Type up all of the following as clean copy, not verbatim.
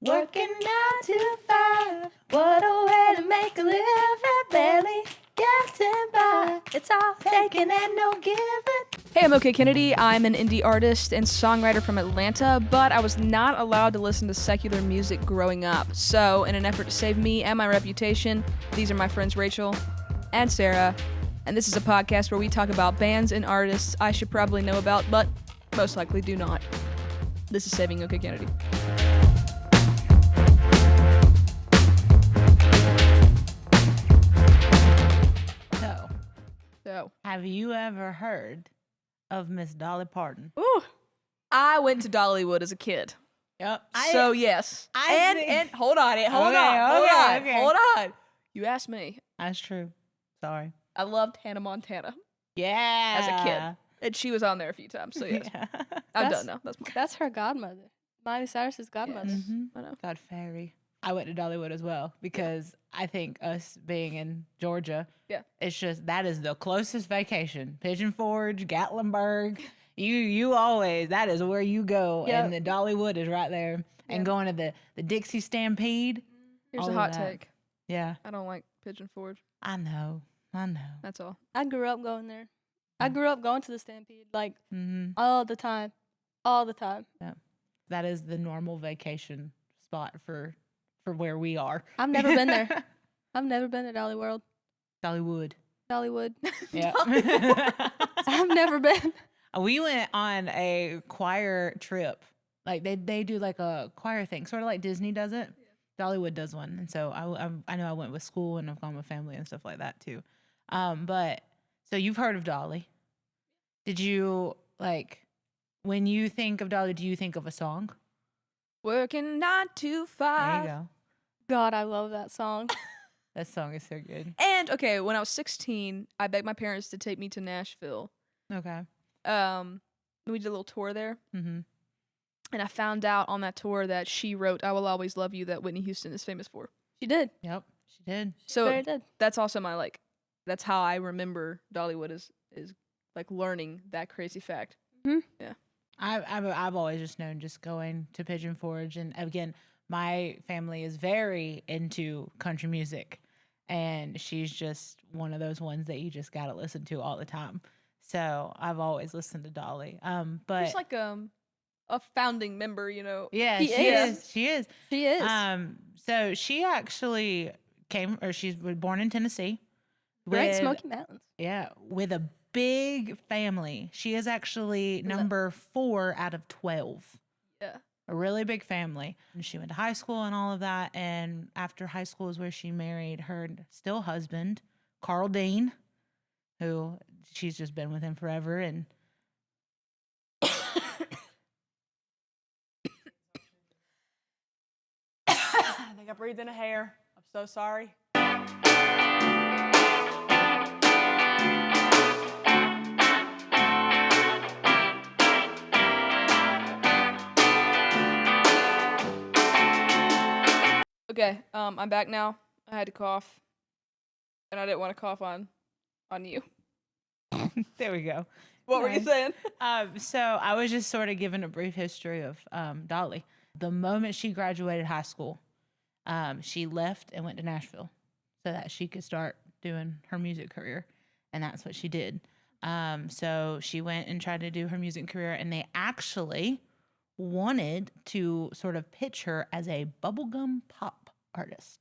Working 9 to 5. What a way to make a living. Barely getting by. It's all taking and no giving. Hey, I'm OK Kenedi. I'm an indie artist and songwriter from Atlanta, but I was not allowed to listen to secular music growing up. So, in an effort to save me and my reputation, these are my friends Rachel and Sarah, and this is a podcast where we talk about bands and artists I should probably know about, but most likely do not. This is Saving OK Kenedi. So, Have you ever heard of Miss Dolly Parton? ooh, I went to Dollywood as a kid. Yep. So yes. And hold on. You asked me. That's true. Sorry. I loved Hannah Montana Yeah. as a kid. And she was on there a few times, so yes. Yeah. I'm done now. That's her godmother. Miley Cyrus's godmother. Yes. Mhm. I know. God fairy. I went to Dollywood as well because I think us being in Georgia, it's just that is the closest vacation. Pigeon Forge, Gatlinburg. You always, that is where you go. Yep. And the Dollywood is right there. And going to the Dixie Stampede. Here's all a of hot that. take. Yeah. I don't like Pigeon Forge. I know. That's all. I grew up going there. I grew up going to the Stampede like Mm-hmm. all the time. All the time. That is the normal vacation spot for where we are. I've never been there. I've never been to Dolly World. Dollywood. Dollywood. Yeah. I've never been. We went on a choir trip. Like they do like a choir thing, sort of like Disney does it. Dollywood does one, and so I know I went with school and I've gone with family and stuff like that too. But so you've heard of Dolly? Did you when you think of Dolly? Do you think of a song? Working 9 to 5. There you go. God, I love that song. That song is so good. And okay, when I was 16, I begged my parents to take me to Nashville. Okay. We did a little tour there. Mm-hmm. And I found out on that tour that she wrote "I Will Always Love You" that Whitney Houston is famous for. She did. Yep, she did. So Very did. that's also my that's how I remember Dollywood is like learning that crazy fact. Mm-hmm. Yeah. I've always just known just going to Pigeon Forge, and again, my family is very into country music, and she's just one of those ones that you just gotta listen to all the time. So I've always listened to Dolly. But she's like a founding member, you know. yeah, She is. She is. She is. So she actually she's born in Tennessee. Great Smoky Mountains. Yeah, with a big family. She is actually number 4 out of 12. Yeah. A really big family. And she went to high school and all of that. And after high school is where she married her still husband, Carl Dean, who she's just been with him forever. And I think I breathed in a hair. I'm so sorry. Okay, I'm back now. I had to cough, and I didn't want to cough on you. there we go. What were you saying? So I was just sort of giving a brief history of Dolly. The moment she graduated high school, she left and went to Nashville so that she could start doing her music career. And that's what she did. So she went and tried to do her music career, and they actually wanted to sort of pitch her as a bubblegum pop artist.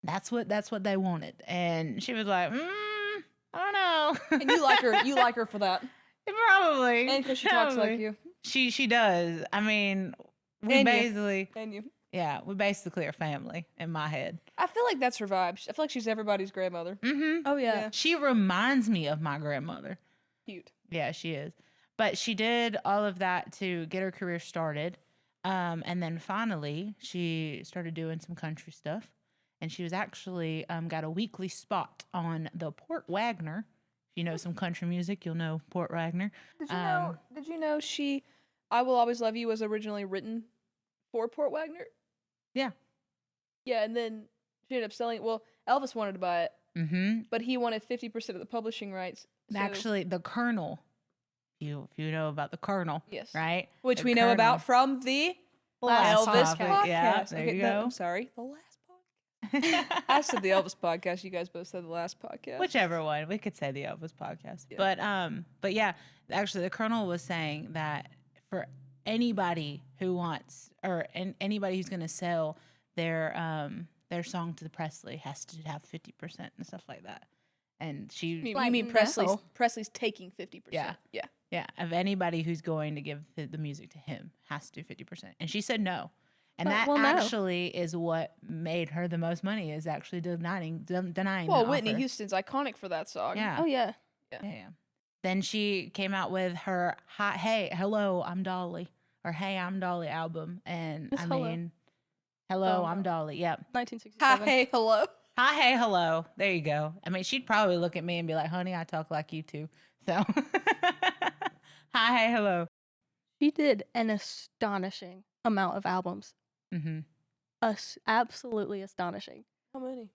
That's what they wanted. And she was like, I don't know. And you like her for that. Probably. And because she talks like you. She does. I mean, we basically we basically are family in my head. I feel like that's her vibe. I feel like she's everybody's grandmother. Mm-hmm. Oh, yeah. She reminds me of my grandmother. Cute. Yeah, she is. But she did all of that to get her career started. And then finally, she started doing some country stuff. And she was actually got a weekly spot on the Port Wagner. If you know some country music, you'll know Port Wagner. Did you know "I Will Always Love You" was originally written for Port Wagner? Yeah. Yeah, and then she ended up selling it. Well, Elvis wanted to buy it, but he wanted 50% of the publishing rights. So, actually, the Colonel, if you know about the Colonel, yes, right? Which the we know about from the Last Elvis topic. Yeah, there you go. I'm sorry. The last podcast. I said the Elvis podcast. You guys both said the last podcast. Whichever one. We could say the Elvis podcast. Yeah. But yeah, actually the Colonel was saying that for anybody who wants anybody who's gonna sell their song to the Presley has to have 50% and stuff like that. And You Like, mean no. Presley's taking 50%? Yeah. Yeah. yeah, of anybody who's going to give the music to him has to do 50%. And she said no. And that Well, no. actually is what made her the most money, is actually denying Well, the Whitney offer. Houston's iconic for that song. Yeah. Oh yeah. Yeah. Then she came out with her Hey, Hello, I'm Dolly, or Hey, I'm Dolly album. And It's I Hello. mean, Hello, Oh, I'm no. Dolly. Yep. 1967. Hey, hello. Hi, hey, hello. There you go. I mean, she'd probably look at me and be like, honey, I talk like you too. So, hi, hey, hello. She did an astonishing amount of albums. Mm-hmm. Absolutely astonishing. How many?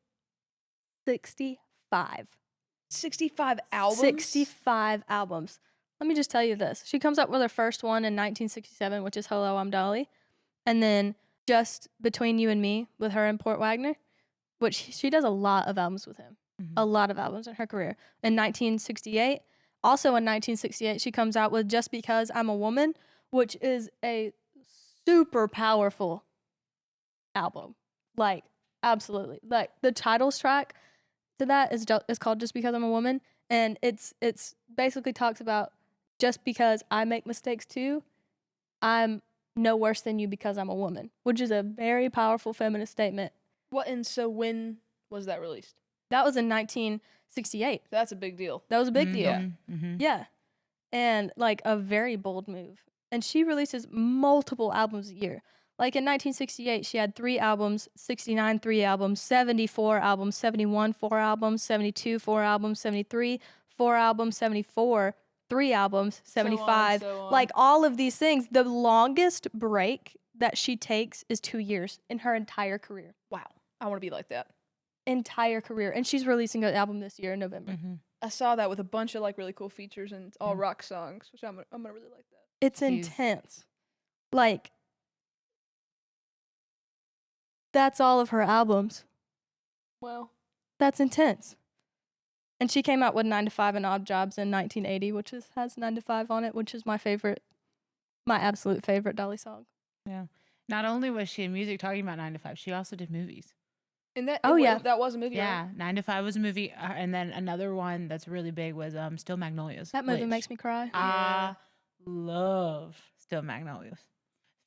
65. 65 albums? 65 albums. Let me just tell you this. She comes up with her first one in 1967, which is Hello, I'm Dolly. And then Just Between You and Me with her and Port Wagner, which she does a lot of albums with him. Mhm. A lot of albums in her career. In 1968, also in 1968, she comes out with Just Because I'm a Woman, which is a super powerful album. Like, absolutely. Like, the titles track to that is called Just Because I'm a Woman. And it's basically talks about just because I make mistakes too, I'm no worse than you because I'm a woman, which is a very powerful feminist statement. What? And so when was that released? That was in 1968. That's a big deal. That was a big deal. Mm-hmm. Yeah. And like a very bold move. And she releases multiple albums a year. Like in 1968, she had 3 albums, 69, 3 albums, 74 albums, 71, 4 albums, 72, 4 albums, 73, 4 albums, 74, 3 albums, 75. So on. Like all of these things. The longest break that she takes is 2 years in her entire career. Wow. I want to be like that. Entire career. And she's releasing an album this year in November. Mm-hmm. I saw that with a bunch of like really cool features and it's all rock songs, which I'm gonna really like that. It's She's- intense. Like, that's all of her albums. Well, That's intense. And she came out with 9 to 5 and Odd Jobs in 1980, which has 9 to 5 on it, which is my absolute favorite Dolly song. Yeah. Not only was she in music talking about 9 to 5, she also did movies. and that Oh, yeah. that was a movie. Yeah, Right? 9 to 5 was a movie, and then another one that's really big was Still Magnolias. That movie which makes me cry. I love Still Magnolias.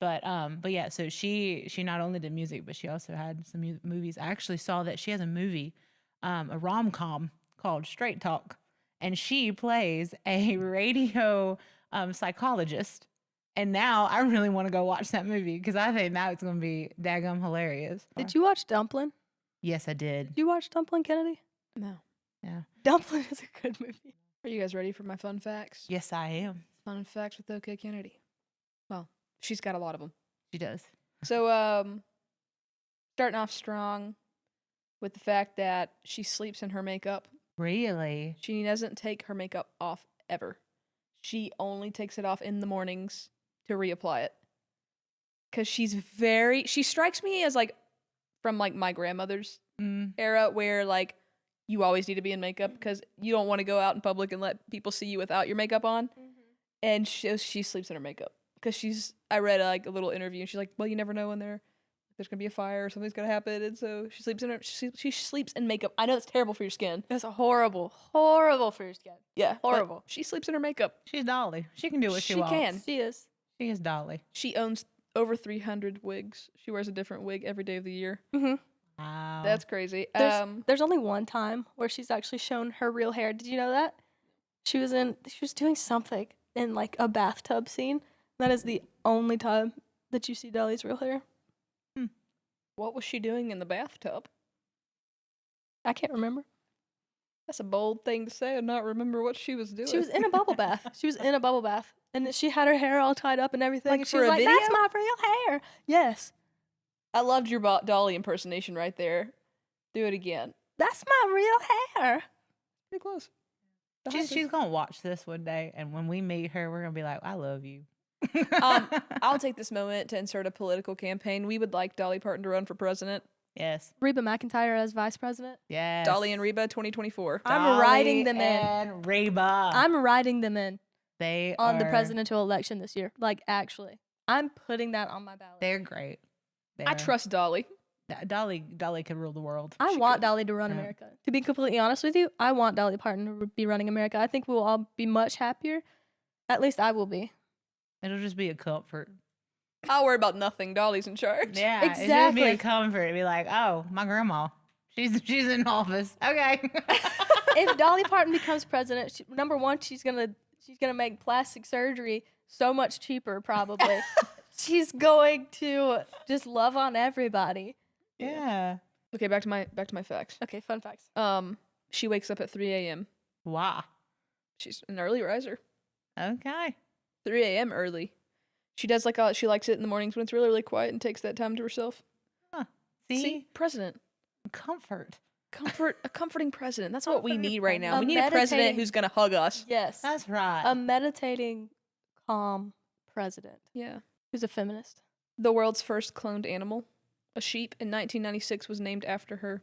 But yeah, so she not only did music, but she also had some movies. I actually saw that she has a movie, a rom-com called Straight Talk, and she plays a radio psychologist. And now I really want to go watch that movie because I think now it's going to be daggum hilarious. Did you watch Dumplin'? Yes, I did. Did you watch Dumplin', Kennedy? No. Yeah. Dumplin' is a good movie. Are you guys ready for my fun facts? Yes, I am. Fun facts with OK Kennedy. Well, she's got a lot of them. She does. So, starting off strong with the fact that she sleeps in her makeup. Really? She doesn't take her makeup off ever. She only takes it off in the mornings to reapply it. Because she strikes me as like from like my grandmother's era where like you always need to be in makeup because you don't want to go out in public and let people see you without your makeup on. And she sleeps in her makeup because I read like a little interview and she's like, well, you never know when there's gonna be a fire or something's gonna happen, and so she sleeps in makeup. I know it's terrible for your skin. That's horrible for your skin. Yeah, but Horrible. she sleeps in her makeup. She's Dolly. She can do what she She wants. can. She is. She is Dolly. She owns over 300 wigs. She wears a different wig every day of the year. Mm-hmm. Wow. That's crazy. There's only one time where she's actually shown her real hair. Did you know that? She was doing something in like a bathtub scene. That is the only time that you see Dolly's real hair. What was she doing in the bathtub? I can't remember. That's a bold thing to say and not remember what she was doing. She was in a bubble bath. She was in a bubble bath. And she had her hair all tied up and everything. Like and she for was a like, video? that's my real hair. Yes. I loved your Dolly impersonation right there. Do it again. That's my real hair. Pretty close. She's gonna watch this one day, and when we meet her, we're gonna be like, "I love you." I'll take this moment to insert a political campaign. We would like Dolly Parton to run for president. Yes. Reba McEntire as vice president. Yes. Dolly and Reba 2024. I'm writing them in. And Reba. I'm writing them in They on the are- presidential election this year. Like, actually, I'm putting that on my ballot. They're great. I trust Dolly. Dolly could rule the world. I She want could. Dolly to run Yeah. America. To be completely honest with you, I want Dolly Parton to be running America. I think we'll all be much happier. At least I will be. It'll just be a comfort. I'll worry about nothing. Dolly's in charge. Yeah, It'll just be Exactly. a comfort. It'd be like, oh, my grandma, she's in office. Okay. If Dolly Parton becomes president, number one, she's gonna make plastic surgery so much cheaper. Probably, she's going to just love on everybody. Yeah. Okay, back to my facts. Okay, fun facts. She wakes up at 3 a.m. Wow. She's an early riser. Okay. 3 a.m. early. She does she likes it in the mornings when it's really, really quiet and takes that time to herself. See? President. Comfort. A comforting president. That's what we need right now. A We need a president meditating- who's gonna hug us. Yes, That's right. a meditating, calm president Yeah. who's a feminist. The world's first cloned animal, a sheep, in 1996 was named after her.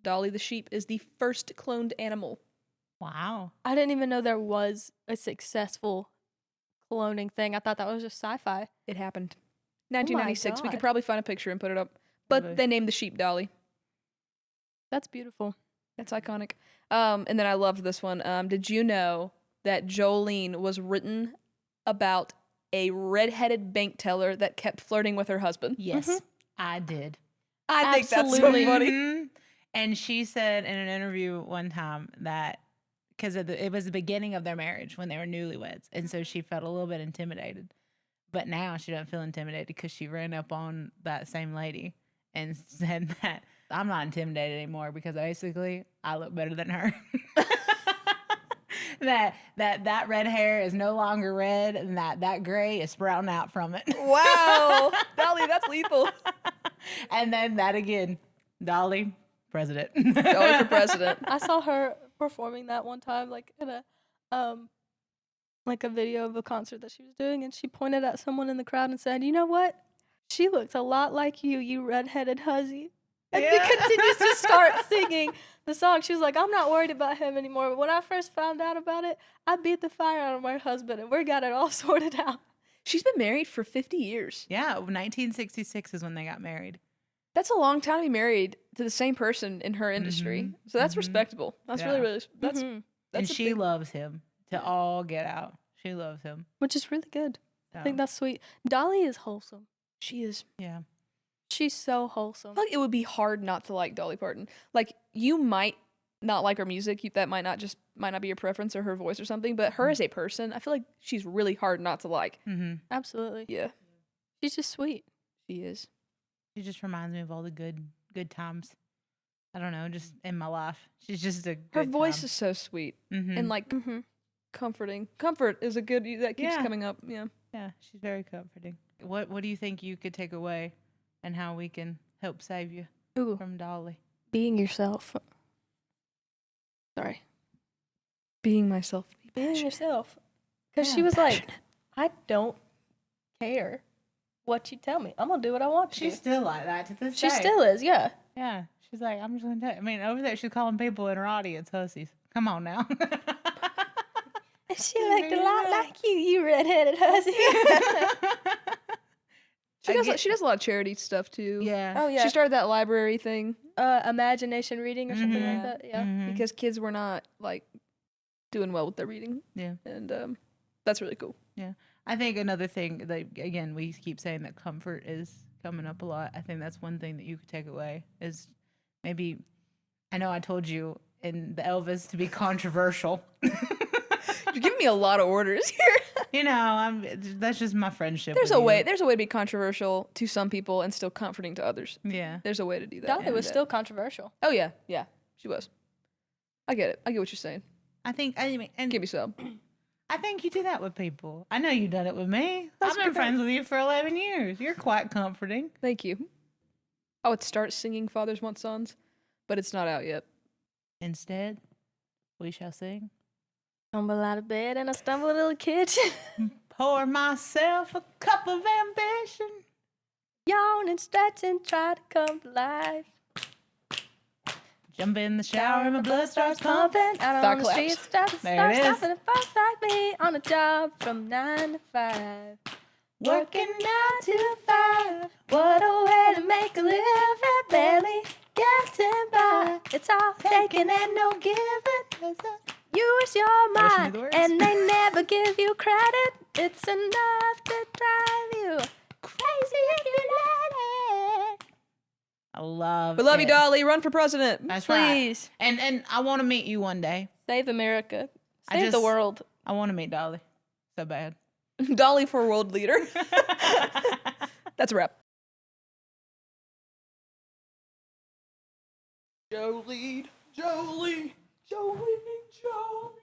Dolly the sheep is the first cloned animal. Wow. I didn't even know there was a successful cloning thing. I thought that was just sci-fi. It happened. 1996. We could God. probably find a picture and put it up. But Okay. they named the sheep Dolly. That's beautiful. That's iconic. And then I loved this one. Did you know that Jolene was written about a redheaded bank teller that kept flirting with her husband? Yes, I did. I think that's so Absolutely. funny. Mhm. And she said in an interview one time that because it was the beginning of their marriage when they were newlyweds, and so she felt a little bit intimidated. But now she doesn't feel intimidated because she ran up on that same lady and said that I'm not intimidated anymore because basically I look better than her. that red hair is no longer red, and that gray is sprouting out from it. Wow. Dolly, that's lethal. And then that again, Dolly, president. Dolly for president. I saw her performing that one time, like in a video of a concert that she was doing, and she pointed at someone in the crowd and said, "You know what? She looks a lot like you redheaded hussy." And Yeah. he continues to start singing the song. She was like, "I'm not worried about him anymore. But when I first found out about it, I beat the fire out of my husband, and we got it all sorted out." She's been married for 50 years. Yeah, 1966 is when they got married. That's a long time to be married to the same person in her industry. Mhm. So that's Mhm. respectable. That's Yeah. really, really, that's Mhm. And a she big- loves him to all get out. She loves him. Which is really good. I think So, that's sweet. Dolly is wholesome. She is. yeah. She's so wholesome. I feel like it would be hard not to like Dolly Parton. Like you might not like her music. That might not be your preference or her voice or something. But her as a person, I feel like she's really hard not to like. Mm-hmm. Absolutely. Yeah, She's just sweet. she is. She just reminds me of all the good times. I don't know, just in my life. She's just a Her good voice time. is so sweet Mhm. and like Mm-hmm. comforting. Comfort is a good that keeps Yeah. coming up. Yeah. Yeah, she's very comforting. What do you think you could take away, and how we can help save you Ooh, from Dolly? being yourself. Sorry. Being myself. Being yourself. Because she Yeah. was like, I don't care what you tell me. I'm going to do what I want to She's do. still like that to this She day. still is, yeah. Yeah, she's like, I'm just gonna tell you. I mean, over there, she's calling people in her audience hussies. Come on now. She looked a lot like you redheaded hussy. She does a lot of charity stuff too. Yeah. Oh, yeah. She started that library thing Imagination reading or something Mhm. like that. Yeah. Mhm. because kids were not like doing well with their reading. Yeah. And that's really cool. I think another thing that again we keep saying that comfort is coming up a lot. I think that's one thing that you could take away is maybe. I know I told you in the Elvis to be controversial. You're giving me a lot of orders here. You know, that's just my friendship. There's with a you. way. There's a way to be controversial to some people and still comforting to others. Yeah. There's a way to do that. Dolly was And, still controversial. Oh yeah, yeah, she was. I get it. I get what you're saying. I think and Give me some. I think you do that with people. I know you've done it with me. That's I've been great. friends with you for 11 years. You're quite comforting. Thank you. I would start singing "Fathers Want Sons," but it's not out yet. Instead, we shall sing. Tumble out of bed and I stumble into the kitchen. pour myself a cup of ambition. Yawn and stretch and try to come to life. Jump in the shower and my blood starts pumping. Out Thigh on the claps. streets, start There it is. stopping the folks like me on a job from 9 to 5. Working 9 to 5. What a way to make a living, barely getting by. It's all taking and no giving. Use your Listen to mind, the words. and they never give you credit. It's enough to drive you crazy if you let it. I love We love you, it. Dolly. Run for president. That's right. Please And I want to meet you one day. save America, I save the just- world. I want to meet Dolly so bad. Dolly for world leader. That's a wrap. Jolene, Jolene, Jolene, Jolene.